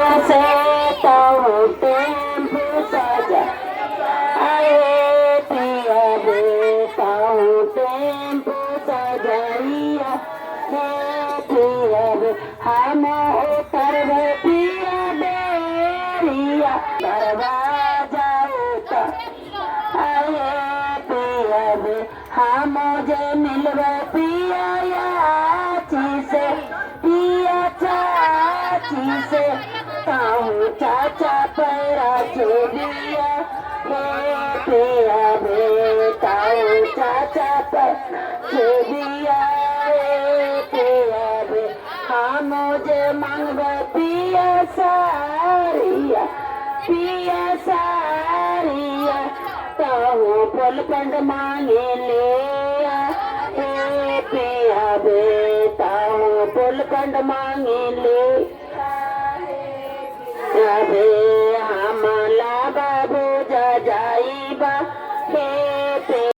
से तो टेम्पू सजा आए पिया बेटा टेम्पू सजाइया हे पिया बे हम उतर पिया बेरिया दरवाजा उतर आए पिया बे हम जे मिलवे पिया याची से पिया चाची से ताऊ चाचा पैरा चोबिया हे पिया बे ताऊ चाचा पैरा चोबिया हे पिया बे हम जे मांगवे पिया सारिया ताऊ पलपंड मांगे ले हे पिया बे ताऊ पलपंड मांगे ले